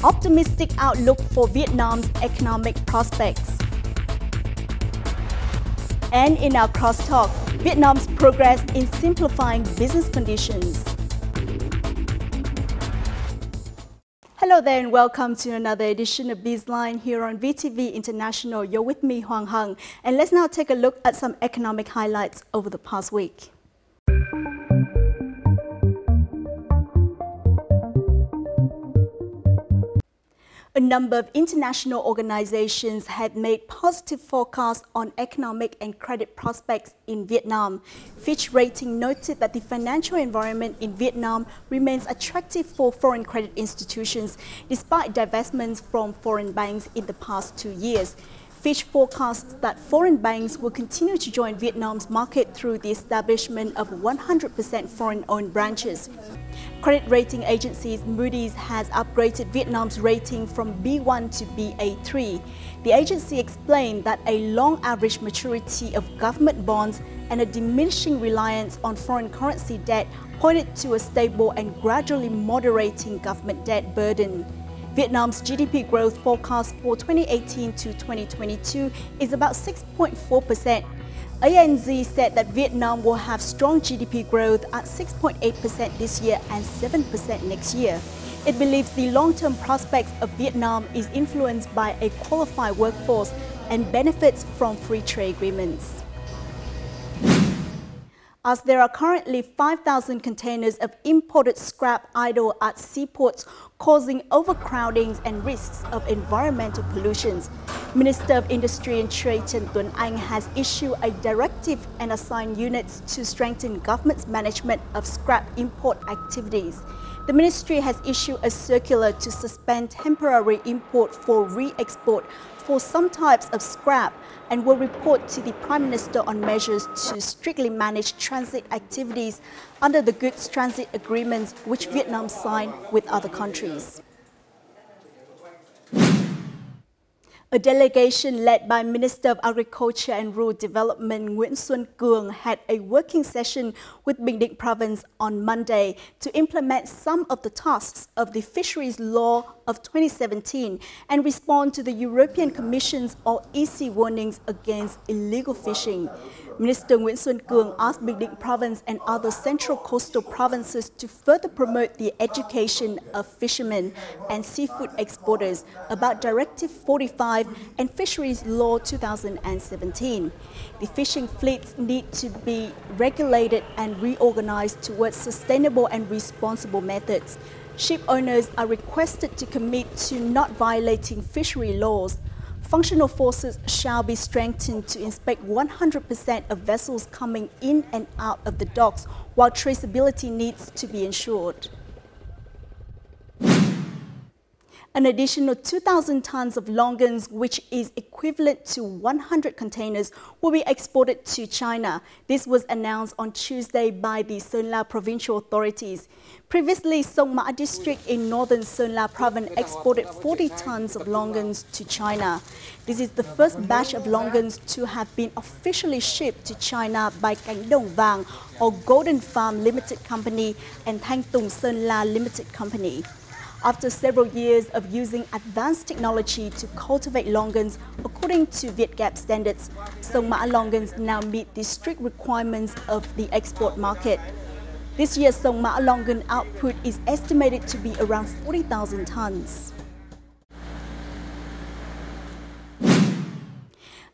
Optimistic outlook for Vietnam's economic prospects. And in our crosstalk, Vietnam's progress in simplifying business conditions. Hello there and welcome to another edition of BizLine here on VTV International. You're with me, Hoàng Hằng, and let's now take a look at some economic highlights over the past week. A number of international organizations have made positive forecasts on economic and credit prospects in Vietnam. Fitch Rating noted that the financial environment in Vietnam remains attractive for foreign credit institutions, despite divestments from foreign banks in the past 2 years. Fitch forecasts that foreign banks will continue to join Vietnam's market through the establishment of 100% foreign-owned branches. Credit rating agency Moody's has upgraded Vietnam's rating from B1 to Ba3. The agency explained that a long average maturity of government bonds and a diminishing reliance on foreign currency debt pointed to a stable and gradually moderating government debt burden. Vietnam's GDP growth forecast for 2018 to 2022 is about 6.4%. ANZ said that Vietnam will have strong GDP growth at 6.8% this year and 7% next year. It believes the long-term prospects of Vietnam is influenced by a qualified workforce and benefits from free trade agreements. As there are currently 5,000 containers of imported scrap idle at seaports, causing overcrowding and risks of environmental pollution, Minister of Industry and Trade Trần Tuấn Anh has issued a directive and assigned units to strengthen government's management of scrap import activities. The ministry has issued a circular to suspend temporary import for re-export for some types of scrap and will report to the Prime Minister on measures to strictly manage transit activities under the goods transit agreements which Vietnam signed with other countries. A delegation led by Minister of Agriculture and Rural Development Nguyễn Xuân Cường had a working session with Bình Định Province on Monday to implement some of the tasks of the Fisheries Law of 2017 and respond to the European Commission's or EC warnings against illegal fishing. Minister Nguyễn Xuân Cường asked Bình Định Province and other central coastal provinces to further promote the education of fishermen and seafood exporters about Directive 45 and Fisheries Law 2017. The fishing fleets need to be regulated and reorganized towards sustainable and responsible methods. Ship owners are requested to commit to not violating fishery laws. Functional forces shall be strengthened to inspect 100% of vessels coming in and out of the docks, while traceability needs to be ensured. An additional 2,000 tons of longans, which is equivalent to 100 containers, will be exported to China. This was announced on Tuesday by the Sơn La provincial authorities. Previously, Sông Mã district in northern Sơn La province exported 40 tons of longans to China. This is the first batch of longans to have been officially shipped to China by Cánh Đồng Vàng or Golden Farm Limited Company and Thanh Tùng Sơn La Limited Company. After several years of using advanced technology to cultivate longans according to VietGap standards, Sông Mã longans now meet the strict requirements of the export market. This year's Sông Mã longan output is estimated to be around 40,000 tons.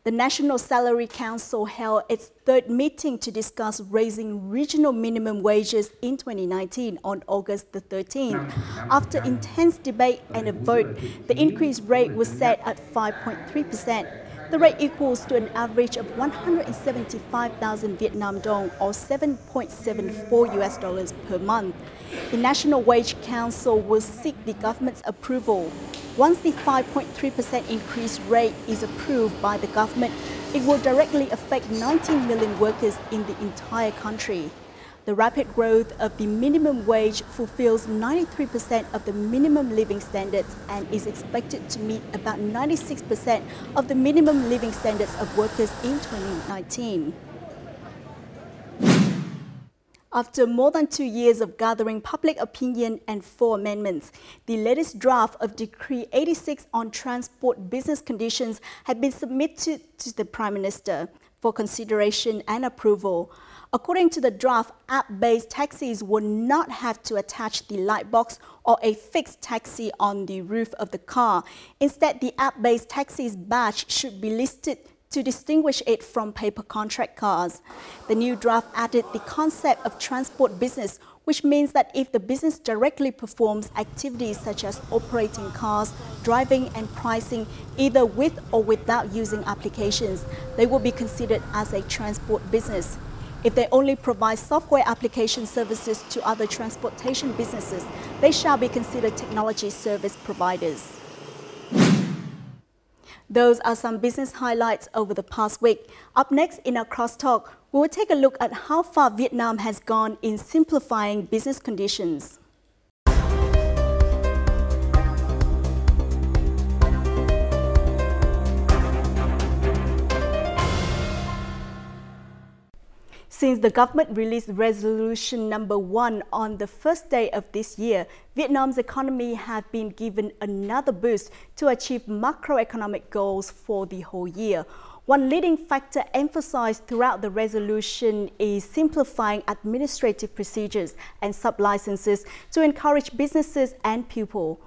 The National Salary Council held its third meeting to discuss raising regional minimum wages in 2019 on August the 13th. After intense debate and a vote, the increased rate was set at 5.3%. The rate equals to an average of 175,000 Vietnam dong or $7.74 per month. The National Wage Council will seek the government's approval. Once the 5.3% increase rate is approved by the government, it will directly affect 19 million workers in the entire country. The rapid growth of the minimum wage fulfills 93% of the minimum living standards and is expected to meet about 96% of the minimum living standards of workers in 2019. After more than 2 years of gathering public opinion and 4 amendments, the latest draft of Decree 86 on transport business conditions had been submitted to the Prime Minister for consideration and approval. According to the draft, app-based taxis will not have to attach the light box or a fixed taxi on the roof of the car. Instead, the app-based taxi's badge should be listed to distinguish it from paper contract cars. The new draft added the concept of transport business, which means that if the business directly performs activities such as operating cars, driving and pricing, either with or without using applications, they will be considered as a transport business. If they only provide software application services to other transportation businesses, they shall be considered technology service providers. Those are some business highlights over the past week. Up next in our crosstalk, we will take a look at how far Vietnam has gone in simplifying business conditions. Since the government released resolution number 1 on the first day of this year, Vietnam's economy has been given another boost to achieve macroeconomic goals for the whole year. One leading factor emphasized throughout the resolution is simplifying administrative procedures and sub-licenses to encourage businesses and people.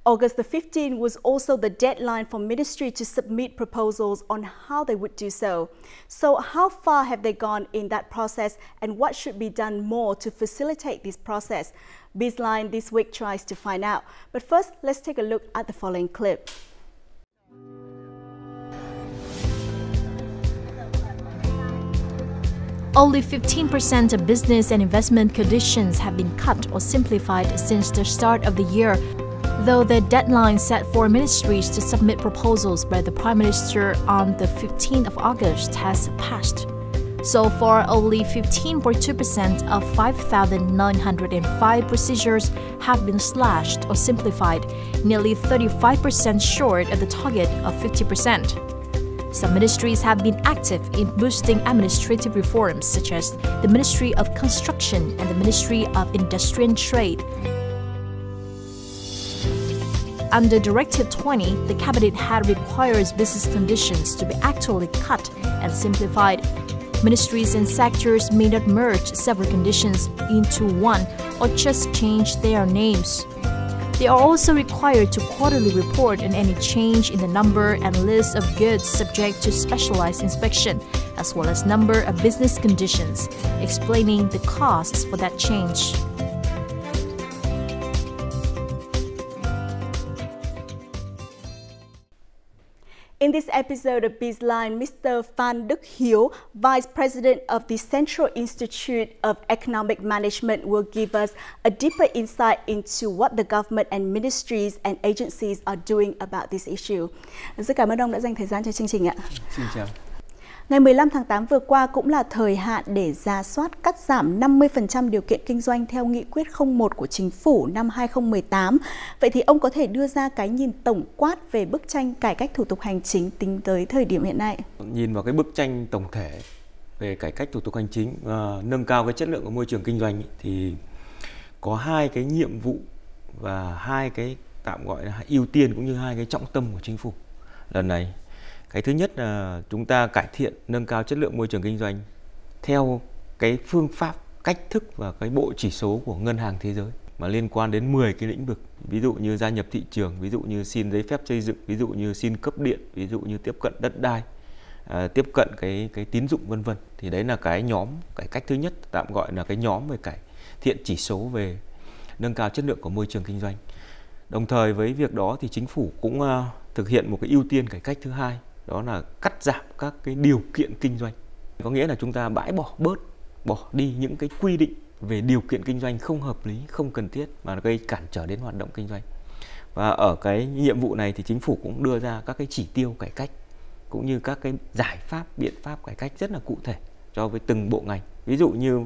August the 15th was also the deadline for ministry to submit proposals on how they would do so. So how far have they gone in that process, and what should be done more to facilitate this process? BizLine this week tries to find out. But first, let's take a look at the following clip. Only 15% of business and investment conditions have been cut or simplified since the start of the year, though the deadline set for ministries to submit proposals by the Prime Minister on the 15th of August has passed. So far, only 15.2% of 5,905 procedures have been slashed or simplified, nearly 35% short of the target of 50%. Some ministries have been active in boosting administrative reforms, such as the Ministry of Construction and the Ministry of Industry and Trade. Under Directive 20, the Cabinet had requires business conditions to be actually cut and simplified. Ministries and sectors may not merge several conditions into one or just change their names. They are also required to quarterly report on any change in the number and list of goods subject to specialized inspection, as well as number of business conditions, explaining the costs for that change. In this episode of BizLine, Mr. Phan Đức Hiếu, Vice President of the Central Institute of Economic Management, will give us a deeper insight into what the government and ministries and agencies are doing about this issue. Rất cảm ơn ông đã dành thời gian cho chương trình ạ. Xin chào. Ngày 15 tháng 8 vừa qua cũng là thời hạn để rà soát cắt giảm 50% điều kiện kinh doanh theo nghị quyết 01 của Chính phủ năm 2018. Vậy thì ông có thể đưa ra cái nhìn tổng quát về bức tranh cải cách thủ tục hành chính tính tới thời điểm hiện nay? Nhìn vào cái bức tranh tổng thể về cải cách thủ tục hành chính và nâng cao cái chất lượng của môi trường kinh doanh thì có hai cái nhiệm vụ và hai cái tạm gọi là ưu tiên cũng như hai cái trọng tâm của Chính phủ lần này. Cái thứ nhất là chúng ta cải thiện, nâng cao chất lượng môi trường kinh doanh theo cái phương pháp, cách thức và cái bộ chỉ số của Ngân hàng Thế giới mà liên quan đến 10 cái lĩnh vực. Ví dụ như gia nhập thị trường, ví dụ như xin giấy phép xây dựng, ví dụ như xin cấp điện, ví dụ như tiếp cận đất đai, tiếp cận cái tín dụng vân vân. Thì đấy là cái nhóm cải cách thứ nhất, tạm gọi là cái nhóm về cải thiện chỉ số về nâng cao chất lượng của môi trường kinh doanh. Đồng thời với việc đó thì Chính phủ cũng thực hiện một cái ưu tiên cải cách thứ hai, đó là cắt giảm các cái điều kiện kinh doanh. Có nghĩa là chúng ta bãi bỏ đi những cái quy định về điều kiện kinh doanh không hợp lý, không cần thiết mà gây cản trở đến hoạt động kinh doanh. Và ở cái nhiệm vụ này thì Chính phủ cũng đưa ra các cái chỉ tiêu cải cách cũng như các cái giải pháp, biện pháp cải cách rất là cụ thể cho với từng bộ ngành. Ví dụ như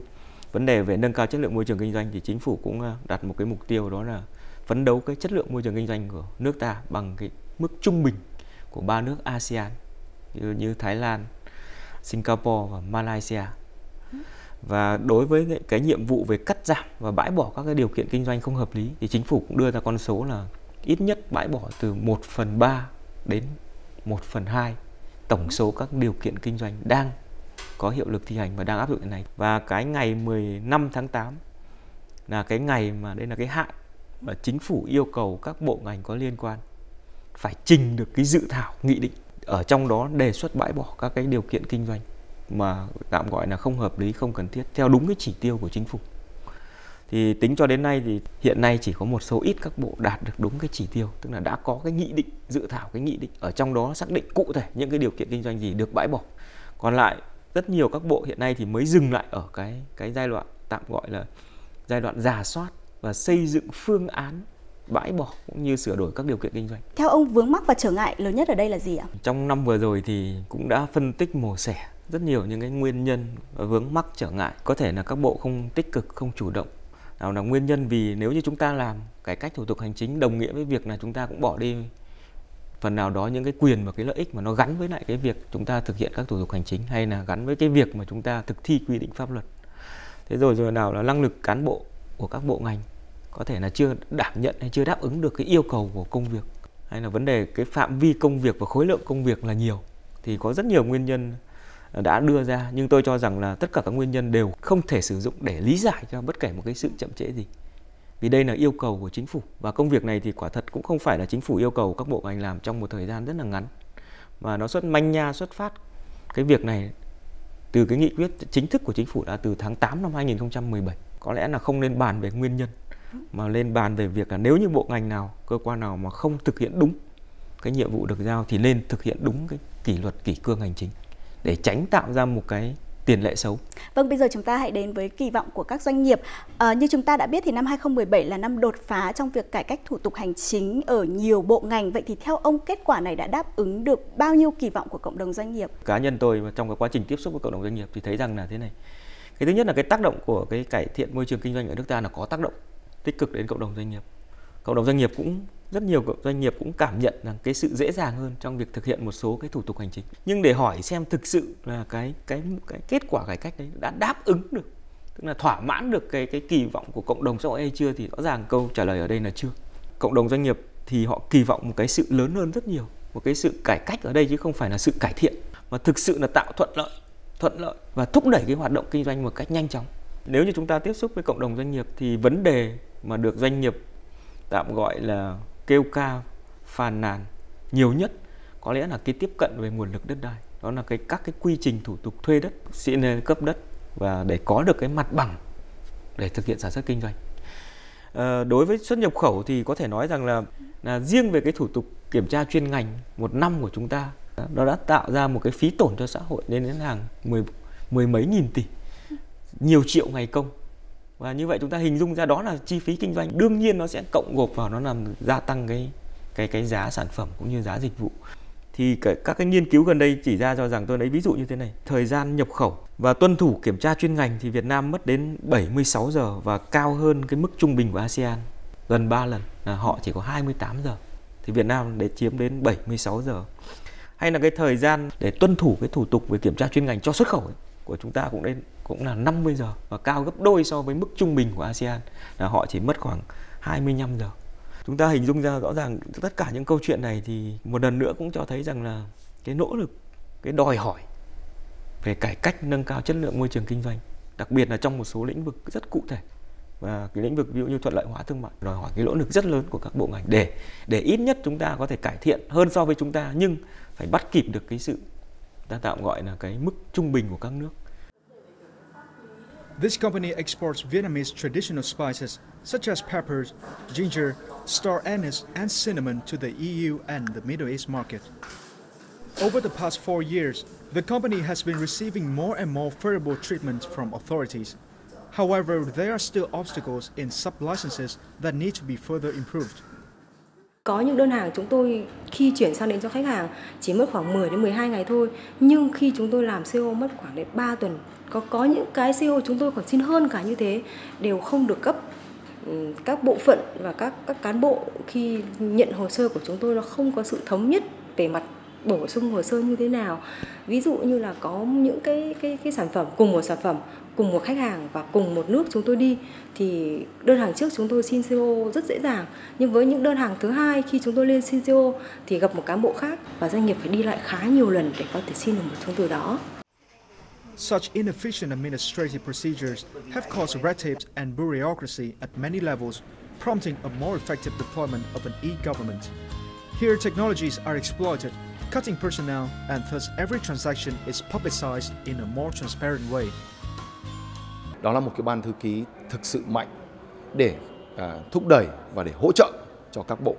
vấn đề về nâng cao chất lượng môi trường kinh doanh thì Chính phủ cũng đặt một cái mục tiêu, đó là phấn đấu cái chất lượng môi trường kinh doanh của nước ta bằng cái mức trung bình của 3 nước ASEAN như Thái Lan, Singapore và Malaysia. Và đối với cái nhiệm vụ về cắt giảm và bãi bỏ các cái điều kiện kinh doanh không hợp lý thì chính phủ cũng đưa ra con số là ít nhất bãi bỏ từ 1/3 đến 1/2 tổng số các điều kiện kinh doanh đang có hiệu lực thi hành và đang áp dụng hiện nay. Và cái ngày 15 tháng 8 là cái ngày mà đây là cái hạn mà chính phủ yêu cầu các bộ ngành có liên quan phải trình được cái dự thảo nghị định, ở trong đó đề xuất bãi bỏ các cái điều kiện kinh doanh mà tạm gọi là không hợp lý, không cần thiết theo đúng cái chỉ tiêu của chính phủ. Thì tính cho đến nay thì hiện nay chỉ có một số ít các bộ đạt được đúng cái chỉ tiêu, tức là đã có cái nghị định, dự thảo cái nghị định ở trong đó xác định cụ thể những cái điều kiện kinh doanh gì được bãi bỏ. Còn lại rất nhiều các bộ hiện nay thì mới dừng lại ở cái giai đoạn tạm gọi là giai đoạn rà soát và xây dựng phương án bãi bỏ cũng như sửa đổi các điều kiện kinh doanh. Theo ông, vướng mắc và trở ngại lớn nhất ở đây là gì ạ? Trong năm vừa rồi thì cũng đã phân tích mổ xẻ rất nhiều những cái nguyên nhân và vướng mắc trở ngại. Có thể là các bộ không tích cực, không chủ động. Nào là nguyên nhân vì nếu như chúng ta làm cải cách thủ tục hành chính đồng nghĩa với việc là chúng ta cũng bỏ đi phần nào đó những cái quyền và cái lợi ích mà nó gắn với lại cái việc chúng ta thực hiện các thủ tục hành chính, hay là gắn với cái việc mà chúng ta thực thi quy định pháp luật. Thế rồi nào là năng lực cán bộ của các bộ ngành có thể là chưa đảm nhận hay chưa đáp ứng được cái yêu cầu của công việc, hay là vấn đề cái phạm vi công việc và khối lượng công việc là nhiều. Thì có rất nhiều nguyên nhân đã đưa ra, nhưng tôi cho rằng là tất cả các nguyên nhân đều không thể sử dụng để lý giải cho bất kể một cái sự chậm trễ gì. Vì đây là yêu cầu của chính phủ, và công việc này thì quả thật cũng không phải là chính phủ yêu cầu các bộ ngành làm trong một thời gian rất là ngắn, mà nó xuất phát cái việc này từ cái nghị quyết chính thức của chính phủ đã từ tháng 8 năm 2017. Có lẽ là không nên bàn về nguyên nhân, mà lên bàn về việc là nếu như bộ ngành nào, cơ quan nào mà không thực hiện đúng cái nhiệm vụ được giao thì nên thực hiện đúng cái kỷ luật kỷ cương hành chính để tránh tạo ra một cái tiền lệ xấu. Vâng, bây giờ chúng ta hãy đến với kỳ vọng của các doanh nghiệp. Như chúng ta đã biết thì năm 2017 là năm đột phá trong việc cải cách thủ tục hành chính ở nhiều bộ ngành. Vậy thì theo ông, kết quả này đã đáp ứng được bao nhiêu kỳ vọng của cộng đồng doanh nghiệp? Cá nhân tôi trong cái quá trình tiếp xúc với cộng đồng doanh nghiệp thì thấy rằng là thế này. Cái thứ nhất là cái tác động của cái cải thiện môi trường kinh doanh ở nước ta là có tác động tích cực đến cộng đồng doanh nghiệp. Cộng đồng doanh nghiệp cũng rất nhiều doanh nghiệp cũng cảm nhận rằng cái sự dễ dàng hơn trong việc thực hiện một số cái thủ tục hành chính. Nhưng để hỏi xem thực sự là cái kết quả cải cách đấy đã đáp ứng được, tức là thỏa mãn được cái kỳ vọng của cộng đồng xã hội hay chưa, thì rõ ràng câu trả lời ở đây là chưa. Cộng đồng doanh nghiệp thì họ kỳ vọng một cái sự lớn hơn rất nhiều, một cái sự cải cách ở đây chứ không phải là sự cải thiện, mà thực sự là tạo thuận lợi và thúc đẩy cái hoạt động kinh doanh một cách nhanh chóng. Nếu như chúng ta tiếp xúc với cộng đồng doanh nghiệp thì vấn đề mà được doanh nghiệp tạm gọi là kêu ca phàn nàn nhiều nhất có lẽ là cái tiếp cận về nguồn lực đất đai. Đó là các cái quy trình thủ tục thuê đất, xin cấp đất và để có được cái mặt bằng để thực hiện sản xuất kinh doanh. Đối với xuất nhập khẩu thì có thể nói rằng là riêng về cái thủ tục kiểm tra chuyên ngành một năm của chúng ta, nó đã tạo ra một cái phí tổn cho xã hội lên đến hàng mười mấy nghìn tỷ, nhiều triệu ngày công. Và như vậy chúng ta hình dung ra đó là chi phí kinh doanh, đương nhiên nó sẽ cộng gộp vào, nó làm gia tăng cái giá sản phẩm cũng như giá dịch vụ. Thì các cái nghiên cứu gần đây chỉ ra cho rằng, tôi lấy ví dụ như thế này, thời gian nhập khẩu và tuân thủ kiểm tra chuyên ngành thì Việt Nam mất đến 76 giờ và cao hơn cái mức trung bình của ASEAN gần 3 lần, là họ chỉ có 28 giờ thì Việt Nam để chiếm đến 76 giờ. Hay là cái thời gian để tuân thủ cái thủ tục về kiểm tra chuyên ngành cho xuất khẩu ấy, của chúng ta cũng là 50 giờ và cao gấp đôi so với mức trung bình của ASEAN, là họ chỉ mất khoảng 25 giờ. Chúng ta hình dung ra rõ ràng tất cả những câu chuyện này thì một lần nữa cũng cho thấy rằng là cái nỗ lực, cái đòi hỏi về cải cách nâng cao chất lượng môi trường kinh doanh, đặc biệt là trong một số lĩnh vực rất cụ thể. Và cái lĩnh vực ví dụ như thuận lợi hóa thương mại đòi hỏi cái nỗ lực rất lớn của các bộ ngành để ít nhất chúng ta có thể cải thiện hơn so với chúng ta, nhưng phải bắt kịp được cái sự ta tạm gọi là cái mức trung bình của các nước. This company exports Vietnamese traditional spices such as peppers, ginger, star anise and cinnamon to the EU and the Middle East market. Over the past 4 years, the company has been receiving more and more favorable treatment from authorities. However, there are still obstacles in sub-licenses that need to be further improved. Có những đơn hàng chúng tôi khi chuyển sang đến cho khách hàng chỉ mất khoảng 10 đến 12 ngày thôi, nhưng khi chúng tôi làm CO mất khoảng đến 3 tuần. Có những cái CO chúng tôi còn xin hơn cả như thế, đều không được cấp. Các bộ phận và các cán bộ khi nhận hồ sơ của chúng tôi nó không có sự thống nhất về mặt bổ sung hồ sơ như thế nào. Ví dụ như là có những cái sản phẩm, cùng một sản phẩm, cùng một khách hàng và cùng một nước chúng tôi đi, thì đơn hàng trước chúng tôi xin CO rất dễ dàng. Nhưng với những đơn hàng thứ hai, khi chúng tôi lên xin CO thì gặp một cán bộ khác và doanh nghiệp phải đi lại khá nhiều lần để có thể xin được một chứng từ đó. Such inefficient administrative procedures have caused red tape and bureaucracy at many levels, prompting a more effective deployment of an e-government. Here, technologies are exploited, cutting personnel, and thus every transaction is publicized in a more transparent way. Đó là một cái ban thư ký thực sự mạnh để thúc đẩy và để hỗ trợ cho các bộ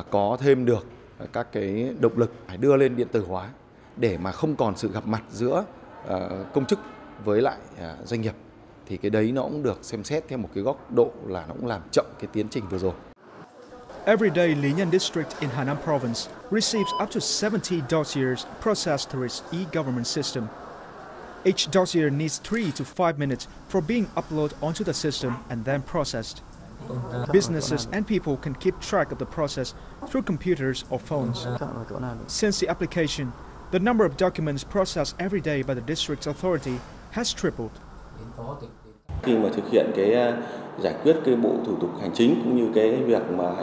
có thêm được các cái động lực phải đưa lên điện tử hóa để mà không còn sự gặp mặt giữa công chức với lại doanh nghiệp, thì cái đấy nó cũng được xem xét theo một cái góc độ là nó cũng làm chậm cái tiến trình vừa rồi. Every day, Linhan District in Hainan Province receives up to 70 dossiers processed through its e-government system. Each dossier needs 3 to 5 minutes for being uploaded onto the system and then processed. Businesses and people can keep track of the process through computers or phones. Since the application, the number of documents processed every day by the district's authority has tripled. Khi mà thực hiện cái giải quyết cái bộ thủ tục hành chính cũng như cái việc mà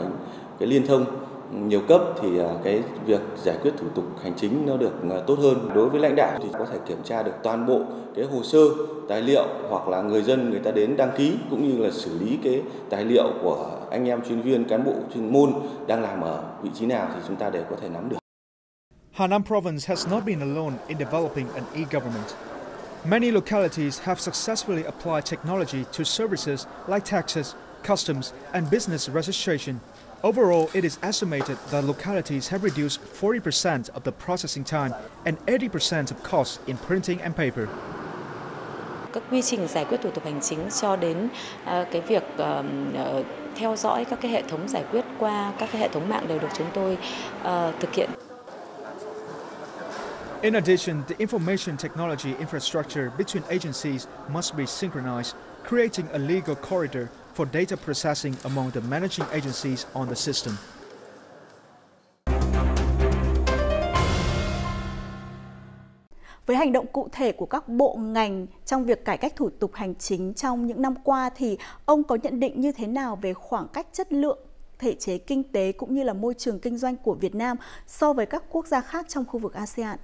cái liên thông nhiều cấp thì cái việc giải quyết thủ tục hành chính nó được tốt hơn. Đối với lãnh đạo thì có thể kiểm tra được toàn bộ cái hồ sơ, tài liệu, hoặc là người dân người ta đến đăng ký cũng như là xử lý cái tài liệu của anh em chuyên viên, cán bộ chuyên môn đang làm ở vị trí nào thì chúng ta đều có thể nắm được. Hainan Province has not been alone in developing an e-government. Many localities have successfully applied technology to services like taxes, customs, and business registration. Overall, it is estimated that localities have reduced 40% of the processing time and 80% of costs in printing and paper. Các quy trình giải quyết thủ tục hành chính cho đến cái việc theo dõi các cái hệ thống giải quyết qua các cái hệ thống mạng đều được chúng tôi thực hiện. In addition, the information technology infrastructure between agencies must be synchronized, creating a legal corridor for data processing among the managing agencies on the system. Với hành động cụ thể của các bộ ngành trong việc cải cách thủ tục hành chính trong những năm qua thì ông có nhận định như thế nào về khoảng cách chất lượng thể chế kinh tế cũng như là môi trường kinh doanh của Việt Nam so với các quốc gia khác trong khu vực ASEAN?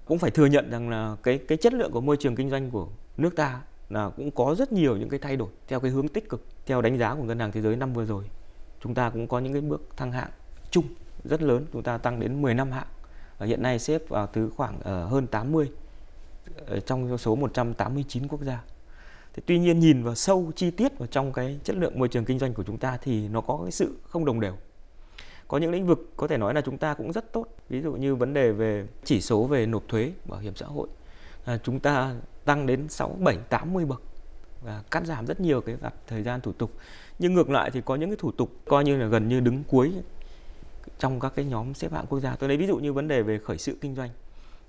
Cũng phải thừa nhận rằng là cái chất lượng của môi trường kinh doanh của nước ta là cũng có rất nhiều những cái thay đổi theo cái hướng tích cực. Theo đánh giá của Ngân hàng Thế giới năm vừa rồi, chúng ta cũng có những cái bước thăng hạng chung rất lớn, chúng ta tăng đến 15 hạng. Và hiện nay xếp vào thứ khoảng hơn 80 trong số 189 quốc gia. Thế tuy nhiên nhìn vào sâu chi tiết vào trong cái chất lượng môi trường kinh doanh của chúng ta thì nó có cái sự không đồng đều. Có những lĩnh vực có thể nói là chúng ta cũng rất tốt, ví dụ như vấn đề về chỉ số về nộp thuế, bảo hiểm xã hội, chúng ta tăng đến 6, 7, 80 bậc và cắt giảm rất nhiều cái thời gian thủ tục. Nhưng ngược lại thì có những cái thủ tục coi như là gần như đứng cuối trong các cái nhóm xếp hạng quốc gia. Tôi lấy ví dụ như vấn đề về khởi sự kinh doanh.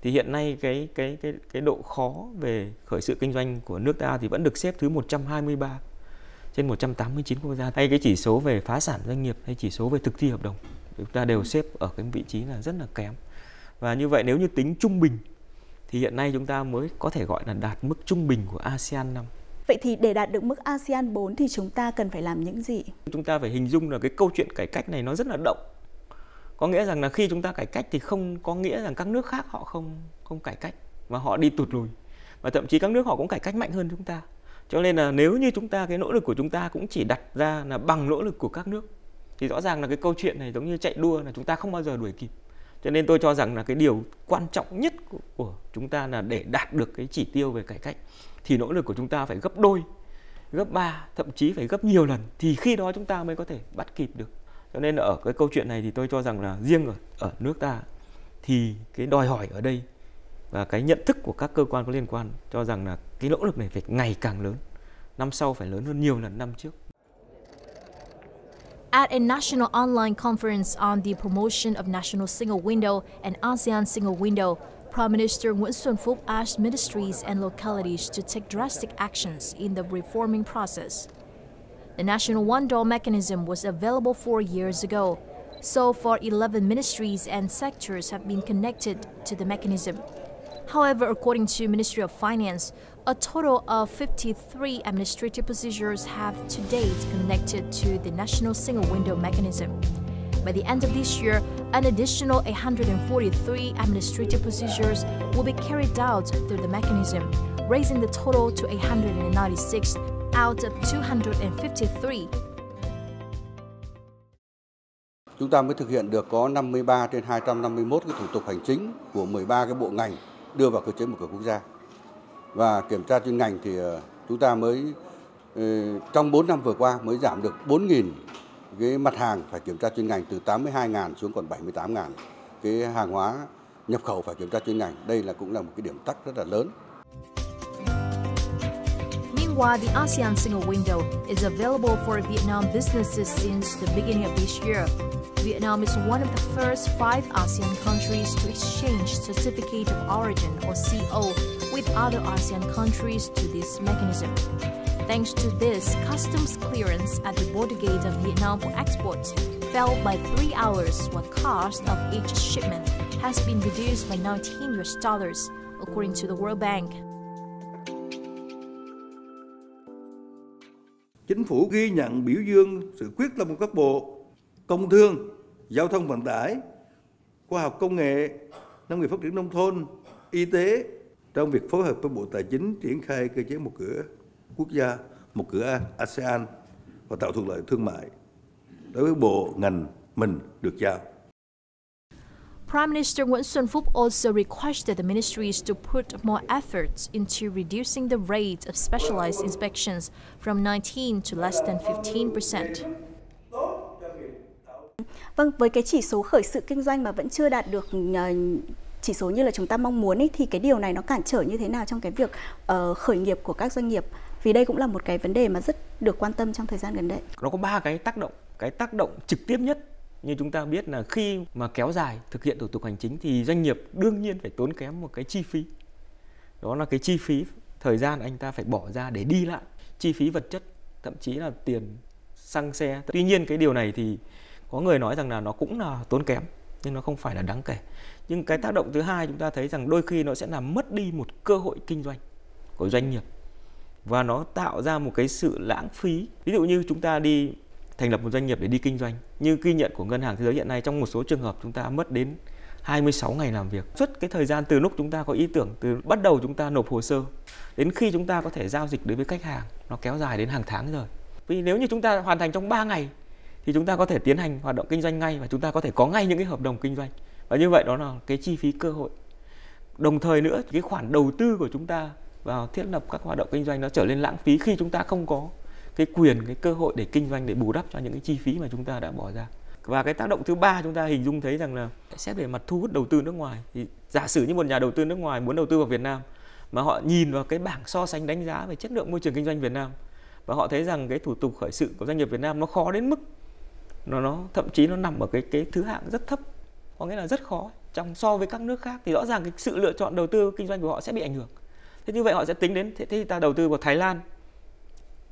Thì hiện nay cái độ khó về khởi sự kinh doanh của nước ta thì vẫn được xếp thứ 123 trên 189 quốc gia. Hay cái chỉ số về phá sản doanh nghiệp hay chỉ số về thực thi hợp đồng, chúng ta đều xếp ở cái vị trí là rất là kém. Và như vậy nếu như tính trung bình thì hiện nay chúng ta mới có thể gọi là đạt mức trung bình của ASEAN 5. Vậy thì để đạt được mức ASEAN 4 thì chúng ta cần phải làm những gì? Chúng ta phải hình dung là cái câu chuyện cải cách này nó rất là động. Có nghĩa rằng là khi chúng ta cải cách thì không có nghĩa rằng các nước khác họ không cải cách mà họ đi tụt lùi. Và thậm chí các nước họ cũng cải cách mạnh hơn chúng ta. Cho nên là nếu như chúng ta, cái nỗ lực của chúng ta cũng chỉ đặt ra là bằng nỗ lực của các nước thì rõ ràng là cái câu chuyện này giống như chạy đua là chúng ta không bao giờ đuổi kịp. Cho nên tôi cho rằng là cái điều quan trọng nhất của chúng ta là để đạt được cái chỉ tiêu về cải cách thì nỗ lực của chúng ta phải gấp đôi, gấp 3, thậm chí phải gấp nhiều lần thì khi đó chúng ta mới có thể bắt kịp được. Cho nên ở cái câu chuyện này thì tôi cho rằng là riêng ở nước ta thì cái đòi hỏi ở đây và cái nhận thức của các cơ quan có liên quan cho rằng là cái nỗ lực này phải ngày càng lớn, năm sau phải lớn hơn nhiều lần năm trước. At a national online conference on the promotion of national single window and ASEAN single window, Prime Minister Nguyễn Xuân Phúc asked ministries and localities to take drastic actions in the reforming process. The national one-door mechanism was available 4 years ago. So far, 11 ministries and sectors have been connected to the mechanism. However, according to Ministry of Finance, a total of 53 administrative procedures have to date connected to the National Single Window mechanism. By the end of this year, an additional 843 administrative procedures will be carried out through the mechanism, raising the total to 896 out of 253. Chúng ta mới thực hiện được có 53 trên 251 cái thủ tục hành chính của 13 cái bộ ngành đưa vào cơ chế một cửa quốc gia. Và kiểm tra chuyên ngành thì chúng ta mới trong 4 năm vừa qua mới giảm được 4.000 cái mặt hàng phải kiểm tra chuyên ngành, từ 82.000 xuống còn 78.000 cái hàng hóa nhập khẩu phải kiểm tra chuyên ngành. Đây cũng là một cái điểm tắc rất là lớn. Meanwhile, the ASEAN Single Window is available for Vietnam businesses since the beginning of this year. Vietnam is one of the first 5 ASEAN countries to exchange Certificate of Origin, or CO, with other ASEAN countries to this mechanism. Thanks to this, customs clearance at the border gate of Vietnam for exports fell by 3 hours, while cost of each shipment has been reduced by $19, according to the World Bank. Chính phủ ghi nhận biểu dương sự quyết tâm của các bộ Công thương, Giao thông vận tải, Khoa học công nghệ, Nông nghiệp phát triển nông thôn, Y tế trong việc phối hợp với Bộ Tài chính triển khai cơ chế một cửa quốc gia, một cửa ASEAN và tạo thuận lợi thương mại đối với bộ ngành mình được giao. Prime Minister Nguyễn Xuân Phúc also requested the ministries to put more efforts into reducing the rate of specialized inspections from 19 to less than 15%. Vâng, với cái chỉ số khởi sự kinh doanh mà vẫn chưa đạt được chỉ số như là chúng ta mong muốn ấy, thì cái điều này nó cản trở như thế nào trong cái việc khởi nghiệp của các doanh nghiệp? Vì đây cũng là một cái vấn đề mà rất được quan tâm trong thời gian gần đây. Nó có 3 cái tác động. Cái tác động trực tiếp nhất như chúng ta biết là khi mà kéo dài thực hiện thủ tục hành chính thì doanh nghiệp đương nhiên phải tốn kém một cái chi phí. Đó là cái chi phí thời gian anh ta phải bỏ ra để đi lại, chi phí vật chất, thậm chí là tiền xăng xe. Tuy nhiên cái điều này thì có người nói rằng là nó cũng là tốn kém nhưng nó không phải là đáng kể. Nhưng cái tác động thứ hai chúng ta thấy rằng đôi khi nó sẽ làm mất đi một cơ hội kinh doanh của doanh nghiệp và nó tạo ra một cái sự lãng phí. Ví dụ như chúng ta đi thành lập một doanh nghiệp để đi kinh doanh, như ghi nhận của Ngân hàng Thế giới hiện nay, trong một số trường hợp chúng ta mất đến 26 ngày làm việc. Suốt cái thời gian từ lúc chúng ta có ý tưởng, từ bắt đầu chúng ta nộp hồ sơ đến khi chúng ta có thể giao dịch đối với khách hàng, nó kéo dài đến hàng tháng rồi. Vì nếu như chúng ta hoàn thành trong 3 ngày thì chúng ta có thể tiến hành hoạt động kinh doanh ngay và chúng ta có thể có ngay những cái hợp đồng kinh doanh. Và như vậy đó là cái chi phí cơ hội. Đồng thời nữa, cái khoản đầu tư của chúng ta vào thiết lập các hoạt động kinh doanh nó trở nên lãng phí khi chúng ta không có cái quyền, cái cơ hội để kinh doanh, để bù đắp cho những cái chi phí mà chúng ta đã bỏ ra. Và cái tác động thứ ba chúng ta hình dung thấy rằng là xét về mặt thu hút đầu tư nước ngoài, thì giả sử như một nhà đầu tư nước ngoài muốn đầu tư vào Việt Nam mà họ nhìn vào cái bảng so sánh đánh giá về chất lượng môi trường kinh doanh Việt Nam và họ thấy rằng cái thủ tục khởi sự của doanh nghiệp Việt Nam nó khó đến mức nó thậm chí nó nằm ở cái thứ hạng rất thấp, có nghĩa là rất khó so với các nước khác, thì rõ ràng cái sự lựa chọn đầu tư kinh doanh của họ sẽ bị ảnh hưởng. Thế như vậy họ sẽ tính đến thế thì ta đầu tư vào Thái Lan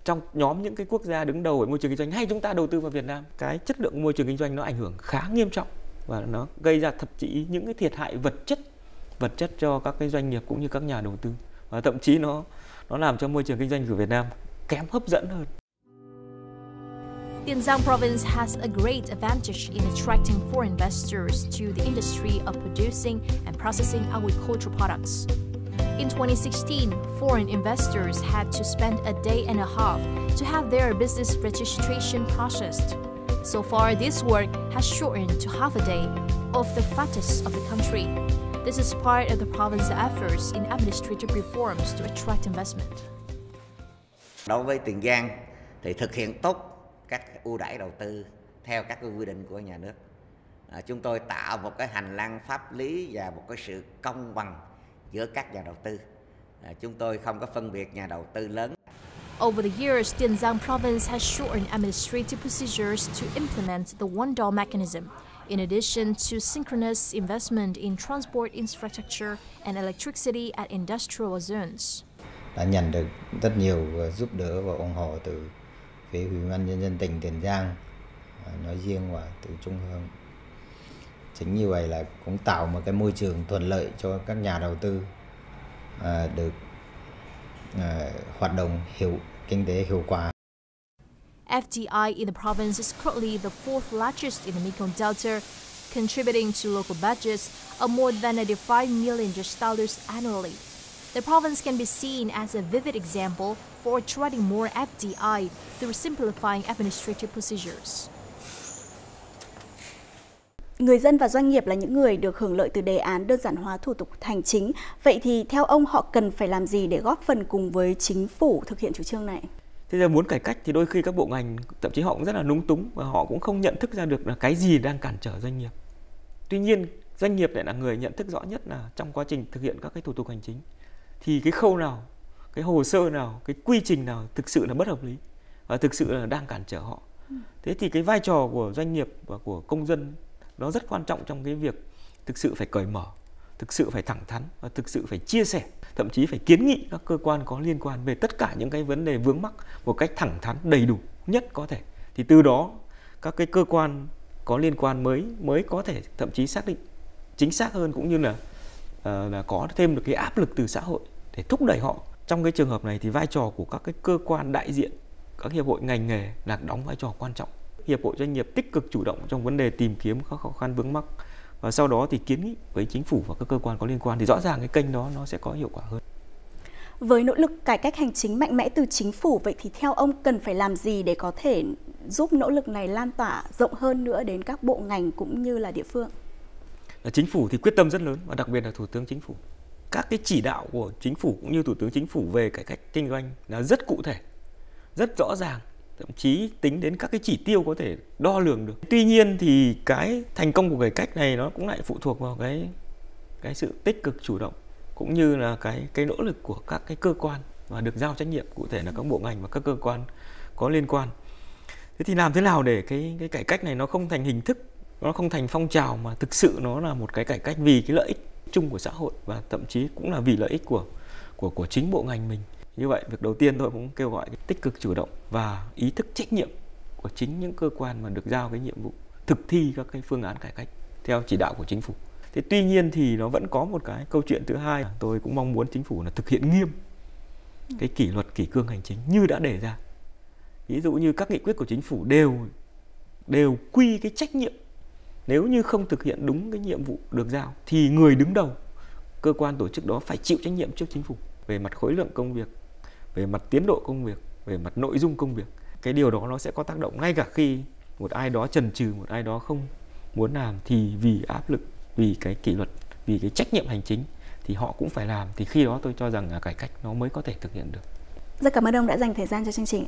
trong nhóm những cái quốc gia đứng đầu về môi trường kinh doanh, hay chúng ta đầu tư vào Việt Nam, cái chất lượng môi trường kinh doanh nó ảnh hưởng khá nghiêm trọng và nó gây ra thậm chí những cái thiệt hại vật chất cho các cái doanh nghiệp cũng như các nhà đầu tư, và thậm chí nó làm cho môi trường kinh doanh của Việt Nam kém hấp dẫn hơn. Tiền Giang province has a great advantage in attracting foreign investors to the industry of producing and processing agricultural products. In 2016, foreign investors had to spend a day and a half to have their business registration processed. So far, this work has shortened to half a day of the fattest of the country. This is part of the province's efforts in administrative reforms to attract investment. Đối với Tiền Giang thì thực hiện tốt các ưu đãi đầu tư theo các quy định của nhà nước. Chúng tôi tạo một cái hành lang pháp lý và một cái sự công bằng giữa các nhà đầu tư. Chúng tôi không có phân biệt nhà đầu tư lớn. Over the years, Tiền Giang province has shortened administrative procedures to implement the one-door mechanism, in addition to synchronous investment in transport infrastructure and electricity at industrial zones. Đã nhận được rất nhiều giúp đỡ và ủng hộ từ phía Ủy ban nhân dân tỉnh Tiền Giang nói riêng và từ trung ương. Chính như vậy là cũng tạo một cái môi trường thuận lợi cho các nhà đầu tư được hoạt động kinh tế hiệu quả. FDI in the province is currently the fourth largest in the Mekong Delta, contributing to local budgets of more than $95 million annually. The province can be seen as a vivid example for attracting more FDI through simplifying administrative procedures. Người dân và doanh nghiệp là những người được hưởng lợi từ đề án đơn giản hóa thủ tục hành chính. Vậy thì theo ông họ cần phải làm gì để góp phần cùng với chính phủ thực hiện chủ trương này? Thế giờ muốn cải cách thì đôi khi các bộ ngành thậm chí họ cũng rất là lúng túng và họ cũng không nhận thức ra được là cái gì đang cản trở doanh nghiệp. Tuy nhiên doanh nghiệp lại là người nhận thức rõ nhất là trong quá trình thực hiện các cái thủ tục hành chính thì cái khâu nào, cái hồ sơ nào, cái quy trình nào thực sự là bất hợp lý và thực sự là đang cản trở họ. Thế thì cái vai trò của doanh nghiệp và của công dân nó rất quan trọng trong cái việc thực sự phải cởi mở, thực sự phải thẳng thắn và thực sự phải chia sẻ, thậm chí phải kiến nghị các cơ quan có liên quan về tất cả những cái vấn đề vướng mắc một cách thẳng thắn đầy đủ nhất có thể. Thì từ đó các cái cơ quan có liên quan mới có thể thậm chí xác định chính xác hơn, cũng như là có thêm được cái áp lực từ xã hội để thúc đẩy họ. Trong cái trường hợp này thì vai trò của các cái cơ quan đại diện, các hiệp hội ngành nghề là đóng vai trò quan trọng. Hiệp hội doanh nghiệp tích cực chủ động trong vấn đề tìm kiếm các khó khăn vướng mắc và sau đó thì kiến nghị với chính phủ và các cơ quan có liên quan thì rõ ràng cái kênh đó nó sẽ có hiệu quả hơn. Với nỗ lực cải cách hành chính mạnh mẽ từ chính phủ, vậy thì theo ông cần phải làm gì để có thể giúp nỗ lực này lan tỏa rộng hơn nữa đến các bộ ngành cũng như là địa phương? Chính phủ thì quyết tâm rất lớn và đặc biệt là Thủ tướng Chính phủ. Các cái chỉ đạo của chính phủ cũng như Thủ tướng Chính phủ về cải cách kinh doanh là rất cụ thể, rất rõ ràng, thậm chí tính đến các cái chỉ tiêu có thể đo lường được. Tuy nhiên thì cái thành công của cải cách này nó cũng lại phụ thuộc vào cái sự tích cực chủ động cũng như là cái nỗ lực của các cái cơ quan và được giao trách nhiệm, cụ thể là các bộ ngành và các cơ quan có liên quan. Thế thì làm thế nào để cái cải cách này nó không thành hình thức, nó không thành phong trào mà thực sự nó là một cái cải cách vì cái lợi ích chung của xã hội và thậm chí cũng là vì lợi ích của chính bộ ngành mình. Như vậy, việc đầu tiên tôi cũng kêu gọi cái tích cực chủ động và ý thức trách nhiệm của chính những cơ quan mà được giao cái nhiệm vụ thực thi các cái phương án cải cách theo chỉ đạo của chính phủ. Thế tuy nhiên thì nó vẫn có một cái câu chuyện thứ hai, tôi cũng mong muốn chính phủ là thực hiện nghiêm cái kỷ luật kỷ cương hành chính như đã đề ra. Ví dụ như các nghị quyết của chính phủ đều quy cái trách nhiệm. Nếu như không thực hiện đúng cái nhiệm vụ được giao thì người đứng đầu cơ quan tổ chức đó phải chịu trách nhiệm trước chính phủ về mặt khối lượng công việc, về mặt tiến độ công việc, về mặt nội dung công việc. Cái điều đó nó sẽ có tác động ngay cả khi một ai đó chần chừ, một ai đó không muốn làm thì vì áp lực, vì cái kỷ luật, vì cái trách nhiệm hành chính thì họ cũng phải làm. Thì khi đó tôi cho rằng là cải cách nó mới có thể thực hiện được. Rất cảm ơn ông đã dành thời gian cho chương trình.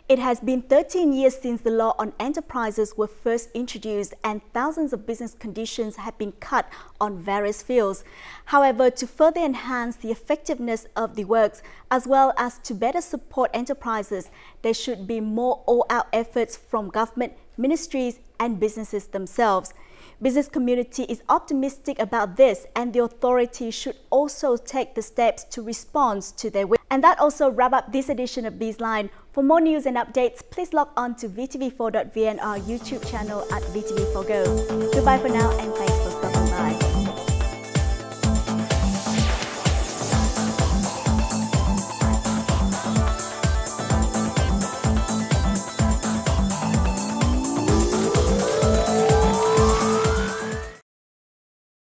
It has been 13 years since the law on enterprises were first introduced and thousands of business conditions have been cut on various fields. However, to further enhance the effectiveness of the works, as well as to better support enterprises, there should be more all-out efforts from government, ministries, and businesses themselves. Business community is optimistic about this, and the authority should also take the steps to respond to their wish. And that also wrap up this edition of BizLine. For more news and updates, please log on to vtv4.vn, our YouTube channel at VTV4Go. Goodbye for now, and thanks for stopping by.